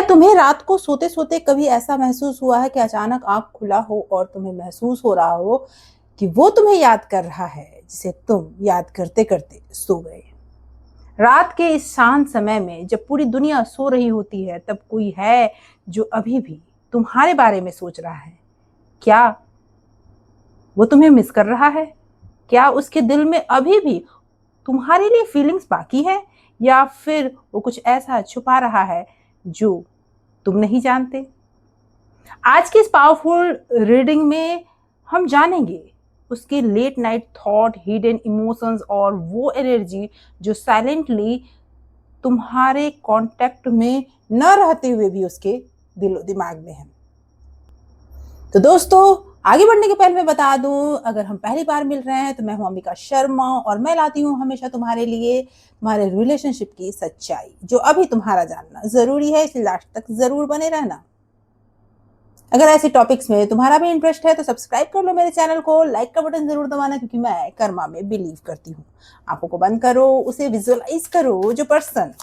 तुम्हें रात को सोते सोते कभी ऐसा महसूस हुआ है कि अचानक आंख खुला हो और तुम्हें महसूस हो रहा हो कि वो तुम्हें याद कर रहा है जिसे तुम याद करते करते सो गए? रात के इस शांत समय में जब पूरी दुनिया सो रही होती है, तब कोई है जो अभी भी तुम्हारे बारे में सोच रहा है। क्या वो तुम्हें मिस कर रहा है? क्या उसके दिल में अभी भी तुम्हारे लिए फीलिंग्स बाकी है, या फिर वो कुछ ऐसा छुपा रहा है जो तुम नहीं जानते? आज की इस पावरफुल रीडिंग में हम जानेंगे उसके late night thought, hidden emotions और वो एनर्जी जो साइलेंटली तुम्हारे कांटेक्ट में न रहते हुए भी उसके दिलो दिमाग में है। तो दोस्तों, आगे बढ़ने के पहले मैं बता दूं, अगर हम पहली बार मिल रहे हैं तो मैं हूं अंबिका शर्मा और मैं लाती हूं हमेशा तुम्हारे लिए तुम्हारे रिलेशनशिप की सच्चाई, जो अभी तुम्हारा जानना जरूरी है, इसलिए लास्ट तक जरूर बने रहना। अगर ऐसे टॉपिक्स में तुम्हारा भी इंटरेस्ट है तो सब्सक्राइब कर लो मेरे चैनल को, लाइक का बटन जरूर दबाना, क्योंकि मैं कर्मा में बिलीव करती हूँ। आंखों को बंद करो, उसे विजुअलाइज करो। जो पर्सन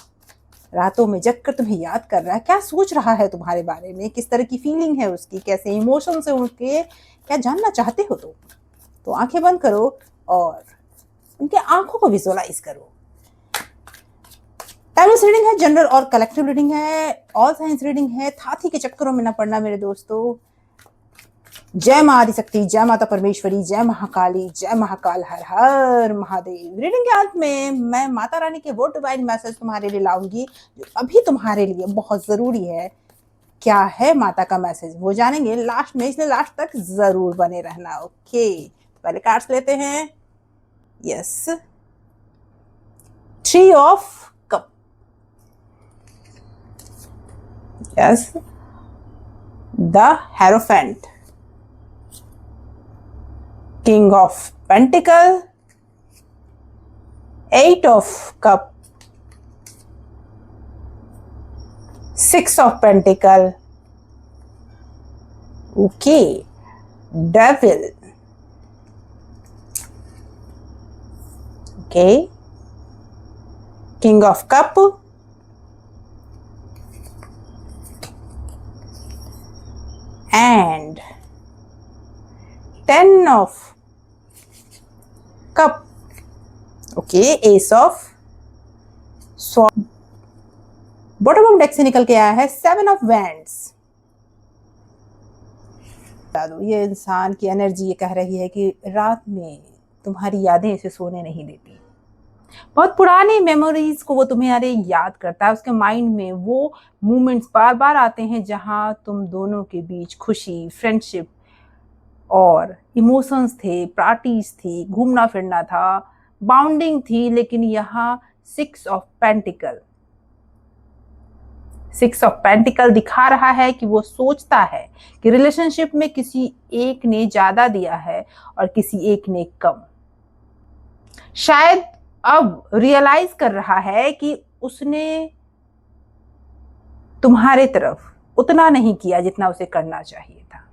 रातों में जगकर तुम्हें याद कर रहा है, क्या सोच रहा है तुम्हारे बारे में, किस तरह की फीलिंग है उसकी, कैसे इमोशंस है उनके, क्या जानना चाहते हो तुम? तो आंखें बंद करो और उनके आंखों को विजुअलाइज करो। टाइमलेस रीडिंग है, जनरल और कलेक्टिव रीडिंग है, ऑल साइंस रीडिंग है। थाथी के चक्करों में न पड़ना मेरे दोस्तों। जय मां आदिशक्ति, जय माता परमेश्वरी, जय महाकाली, जय महाकाल, हर हर महादेव। रीडिंग के अंत में मैं माता रानी के वो डिवाइन मैसेज तुम्हारे लिए लाऊंगी जो अभी तुम्हारे लिए बहुत जरूरी है। क्या है माता का मैसेज वो जानेंगे लास्ट में, इसलिए लास्ट तक जरूर बने रहना। ओके, पहले कार्ड्स लेते हैं। Yes, 3 of cup. Yes, the hierophant, King of Pentacle, 8 of Cup, 6 of Pentacle, okay, Devil, okay, King of Cup, and 10 of Cup, okay, Ace of Swords। Bottom of deck से निकल के आया है 7 of Wands। बता दो, ये इंसान की एनर्जी ये कह रही है कि रात में तुम्हारी यादें इसे सोने नहीं देती। बहुत पुरानी मेमोरीज को वो तुम्हारे याद करता है। उसके माइंड में वो मोमेंट्स बार बार आते हैं जहां तुम दोनों के बीच खुशी, फ्रेंडशिप और इमोशंस थे, पार्टीज थी, घूमना फिरना था, बाउंडिंग थी। लेकिन यहाँ 6 ऑफ पेंटिकल, 6 ऑफ पेंटिकल दिखा रहा है कि वो सोचता है कि रिलेशनशिप में किसी एक ने ज्यादा दिया है और किसी एक ने कम। शायद अब रियलाइज कर रहा है कि उसने तुम्हारे तरफ उतना नहीं किया जितना उसे करना चाहिए था।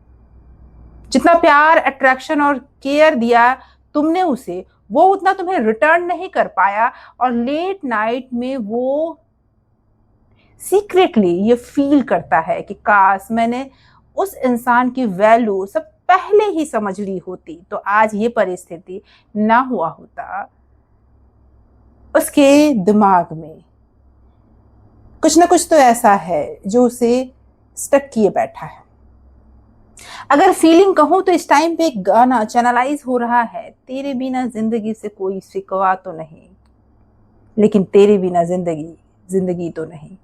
जितना प्यार, अट्रैक्शन और केयर दिया तुमने उसे, वो उतना तुम्हें रिटर्न नहीं कर पाया। और लेट नाइट में वो सीक्रेटली ये फील करता है कि काश मैंने उस इंसान की वैल्यू सब पहले ही समझ ली होती, तो आज ये परिस्थिति ना हुआ होता। उसके दिमाग में कुछ ना कुछ तो ऐसा है जो उसे स्टक किए बैठा है। अगर फीलिंग कहूं तो इस टाइम पे एक गाना चैनलाइज हो रहा है, तेरे बिना जिंदगी से कोई शिकवा तो नहीं, लेकिन तेरे बिना जिंदगी जिंदगी तो नहीं।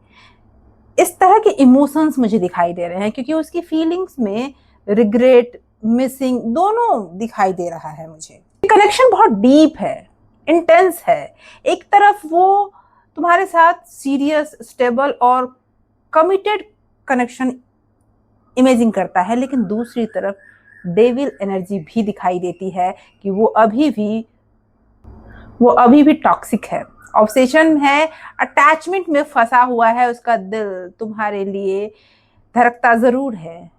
इस तरह के इमोशंस मुझे दिखाई दे रहे हैं, क्योंकि उसकी फीलिंग्स में रिग्रेट, मिसिंग दोनों दिखाई दे रहा है मुझे। कनेक्शन बहुत डीप है, इंटेंस है। एक तरफ वो तुम्हारे साथ सीरियस, स्टेबल और कमिटेड कनेक्शन इमेजिन करता है, लेकिन दूसरी तरफ डेविल एनर्जी भी दिखाई देती है कि वो अभी भी टॉक्सिक है, ऑब्सेशन है, अटैचमेंट में फंसा हुआ है। उसका दिल तुम्हारे लिए धड़कता जरूर है,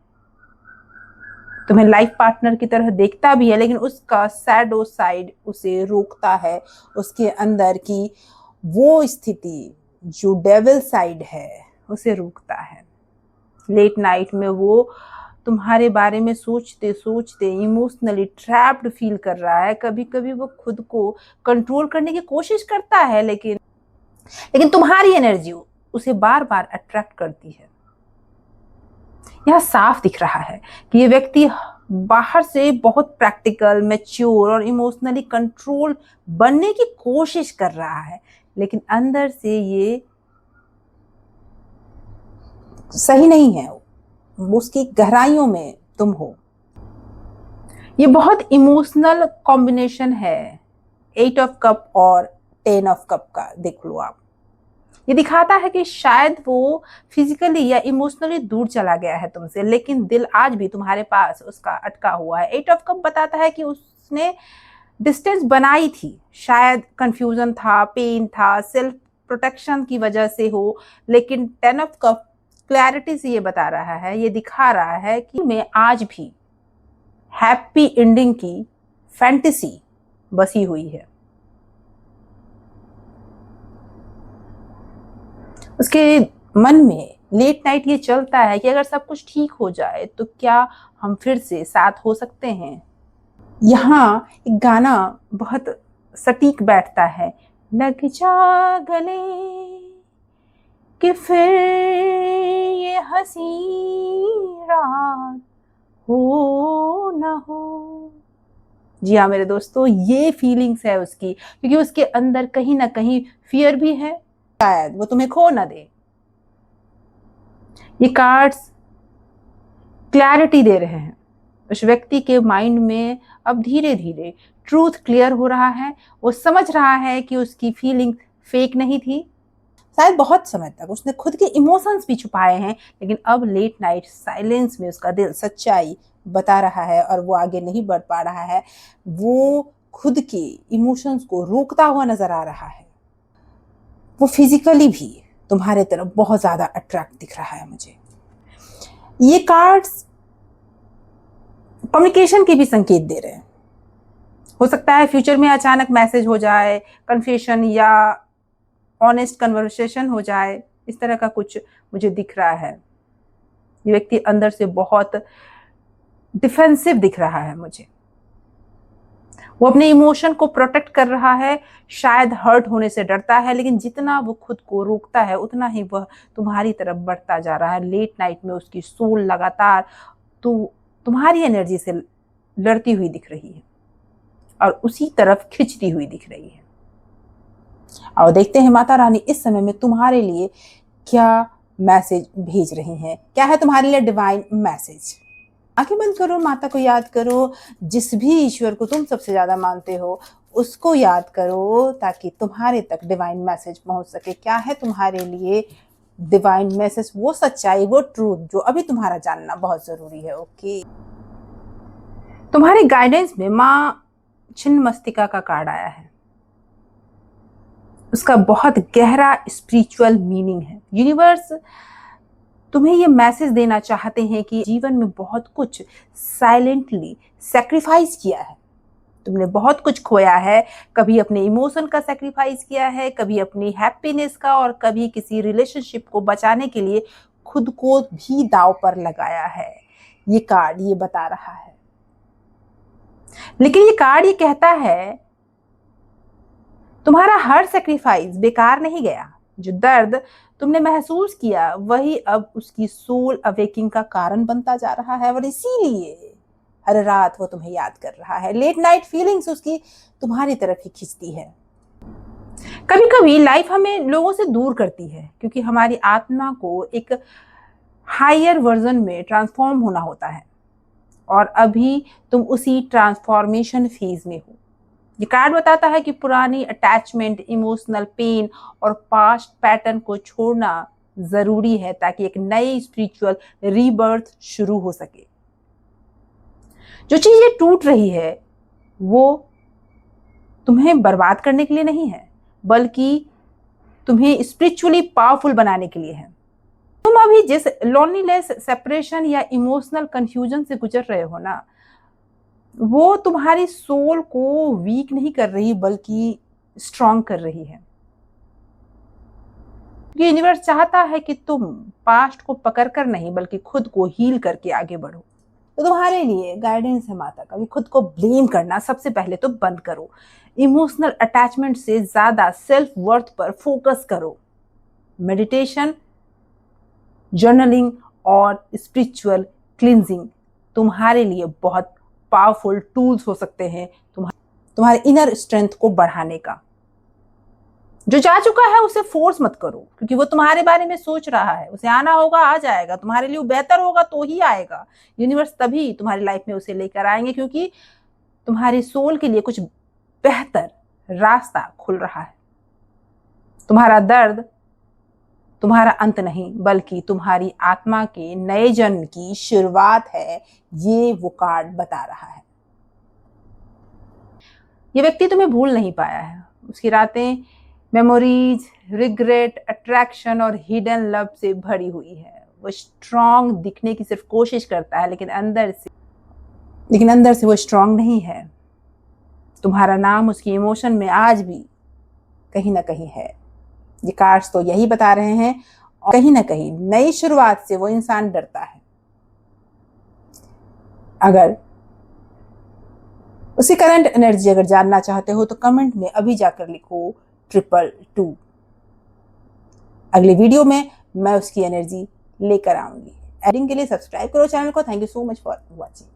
तुम्हें लाइफ पार्टनर की तरह देखता भी है, लेकिन उसका सैडो साइड उसे रोकता है। उसके अंदर की वो स्थिति जो डेविल साइड है उसे रोकता है। लेट नाइट में वो तुम्हारे बारे में सोचते सोचते इमोशनली ट्रैप्ड फील कर रहा है। कभी कभी वो खुद को कंट्रोल करने की कोशिश करता है, लेकिन तुम्हारी एनर्जी उसे बार बार अट्रैक्ट करती है। यह साफ दिख रहा है कि ये व्यक्ति बाहर से बहुत प्रैक्टिकल, मैच्योर और इमोशनली कंट्रोल बनने की कोशिश कर रहा है, लेकिन अंदर से ये सही नहीं है। उसकी गहराइयों में तुम हो। ये बहुत इमोशनल कॉम्बिनेशन है 8 ऑफ कप और 10 ऑफ कप का। देख लो आप, ये दिखाता है कि शायद वो फिजिकली या इमोशनली दूर चला गया है तुमसे, लेकिन दिल आज भी तुम्हारे पास उसका अटका हुआ है। 8 ऑफ कप बताता है कि उसने डिस्टेंस बनाई थी, शायद कंफ्यूजन था, पेन था, सेल्फ प्रोटेक्शन की वजह से हो, लेकिन 10 ऑफ कप क्लैरिटी से ये बता रहा है, ये दिखा रहा है कि मैं आज भी हैप्पी एंडिंग की फैंटेसी बसी हुई है। उसके मन में लेट नाइट ये चलता है कि अगर सब कुछ ठीक हो जाए तो क्या हम फिर से साथ हो सकते हैं। यहाँ एक गाना बहुत सटीक बैठता है, लग जा गले कि फिर ये हंसी रात हो न हो। जी हाँ मेरे दोस्तों, ये फीलिंग्स है उसकी, क्योंकि उसके अंदर कहीं ना कहीं फियर भी है, शायद वो तुम्हें खो ना दे। ये कार्ड्स क्लैरिटी दे रहे हैं। उस व्यक्ति के माइंड में अब धीरे धीरे ट्रूथ क्लियर हो रहा है। वो समझ रहा है कि उसकी फीलिंग फेक नहीं थी। शायद बहुत समय तक उसने खुद के इमोशंस भी छुपाए हैं, लेकिन अब लेट नाइट साइलेंस में उसका दिल सच्चाई बता रहा है और वो आगे नहीं बढ़ पा रहा है। वो खुद के इमोशंस को रोकता हुआ नजर आ रहा है। वो फिजिकली भी तुम्हारे तरफ बहुत ज्यादा अट्रैक्ट दिख रहा है मुझे। ये कार्ड्स कम्युनिकेशन के भी संकेत दे रहे हैं। हो सकता है फ्यूचर में अचानक मैसेज हो जाए, कन्फेशन या ऑनेस्ट कन्वर्सेशन हो जाए, इस तरह का कुछ मुझे दिख रहा है। ये व्यक्ति अंदर से बहुत डिफेंसिव दिख रहा है मुझे। वो अपने इमोशन को प्रोटेक्ट कर रहा है, शायद हर्ट होने से डरता है, लेकिन जितना वो खुद को रोकता है उतना ही वह तुम्हारी तरफ बढ़ता जा रहा है। लेट नाइट में उसकी सोल लगातार तुम्हारी एनर्जी से लड़ती हुई दिख रही है और उसी तरफ खिंचती हुई दिख रही है। और देखते हैं माता रानी इस समय में तुम्हारे लिए क्या मैसेज भेज रही हैं। क्या है तुम्हारे लिए डिवाइन मैसेज। आंखें बंद करो, माता को याद करो, जिस भी ईश्वर को तुम सबसे ज्यादा मानते हो उसको याद करो, ताकि तुम्हारे तक डिवाइन मैसेज पहुंच सके। क्या है तुम्हारे लिए डिवाइन मैसेज, वो सच्चाई, वो ट्रूथ जो अभी तुम्हारा जानना बहुत जरूरी है। ओके, तुम्हारे गाइडेंस में माँ छिन्नमस्तिका का कार्ड आया है। उसका बहुत गहरा स्पिरिचुअल मीनिंग है। यूनिवर्स तुम्हें ये मैसेज देना चाहते हैं कि जीवन में बहुत कुछ साइलेंटली सैक्रिफाइस किया है। तुमने बहुत कुछ खोया है, कभी अपने इमोशन का सैक्रिफाइस किया है, कभी अपनी हैप्पीनेस का, और कभी किसी रिलेशनशिप को बचाने के लिए खुद को भी दांव पर लगाया है। ये कार्ड ये बता रहा है। लेकिन ये कार्ड ये कहता है तुम्हारा हर सैक्रिफाइस बेकार नहीं गया। जो दर्द तुमने महसूस किया वही अब उसकी सोल अवेकिंग का कारण बनता जा रहा है, और इसीलिए हर रात वो तुम्हें याद कर रहा है। लेट नाइट फीलिंग्स उसकी तुम्हारी तरफ ही खींचती है। कभी कभी लाइफ हमें लोगों से दूर करती है, क्योंकि हमारी आत्मा को एक हायर वर्जन में ट्रांसफॉर्म होना होता है, और अभी तुम उसी ट्रांसफॉर्मेशन फेज में हो। ये कार्ड बताता है कि पुरानी अटैचमेंट, इमोशनल पेन और पास्ट पैटर्न को छोड़ना जरूरी है, ताकि एक नई स्पिरिचुअल रीबर्थ शुरू हो सके। जो चीजें टूट रही है वो तुम्हें बर्बाद करने के लिए नहीं है, बल्कि तुम्हें स्पिरिचुअली पावरफुल बनाने के लिए है। तुम अभी जिस लोनलीनेस, सेपरेशन या इमोशनल कंफ्यूजन से गुजर रहे हो ना, वो तुम्हारी सोल को वीक नहीं कर रही, बल्कि स्ट्रांग कर रही है। ये यूनिवर्स चाहता है कि तुम पास्ट को पकड़कर नहीं बल्कि खुद को हील करके आगे बढ़ो। तो तुम्हारे लिए गाइडेंस है माता का, खुद को ब्लेम करना सबसे पहले तो बंद करो। इमोशनल अटैचमेंट से ज्यादा सेल्फ वर्थ पर फोकस करो। मेडिटेशन, जर्नलिंग और स्पिरिचुअल क्लींजिंग तुम्हारे लिए बहुत पावरफुल टूल्स हो सकते हैं तुम्हारे इनर स्ट्रेंथ को बढ़ाने का। जो जा चुका है उसे फोर्स मत करो, क्योंकि वो तुम्हारे बारे में सोच रहा है। उसे आना होगा, आ जाएगा। तुम्हारे लिए वो बेहतर होगा तो ही आएगा। यूनिवर्स तभी तुम्हारी लाइफ में उसे लेकर आएंगे, क्योंकि तुम्हारी सोल के लिए कुछ बेहतर रास्ता खुल रहा है। तुम्हारा दर्द तुम्हारा अंत नहीं, बल्कि तुम्हारी आत्मा के नए जन्म की शुरुआत है, ये वो कार्ड बता रहा है। ये व्यक्ति तुम्हें भूल नहीं पाया है। उसकी रातें मेमोरीज, रिग्रेट, अट्रैक्शन और हिडन लव से भरी हुई है। वो स्ट्रांग दिखने की सिर्फ कोशिश करता है, लेकिन अंदर से वो स्ट्रांग नहीं है। तुम्हारा नाम उसकी इमोशन में आज भी कहीं ना कहीं है। ये कार्ड्स तो यही बता रहे हैं, और कहीं ना कहीं नई शुरुआत से वो इंसान डरता है। अगर उसकी करंट एनर्जी अगर जानना चाहते हो तो कमेंट में अभी जाकर लिखो 222। अगले वीडियो में मैं उसकी एनर्जी लेकर आऊंगी। एडिंग के लिए सब्सक्राइब करो चैनल को। Thank you so much for watching.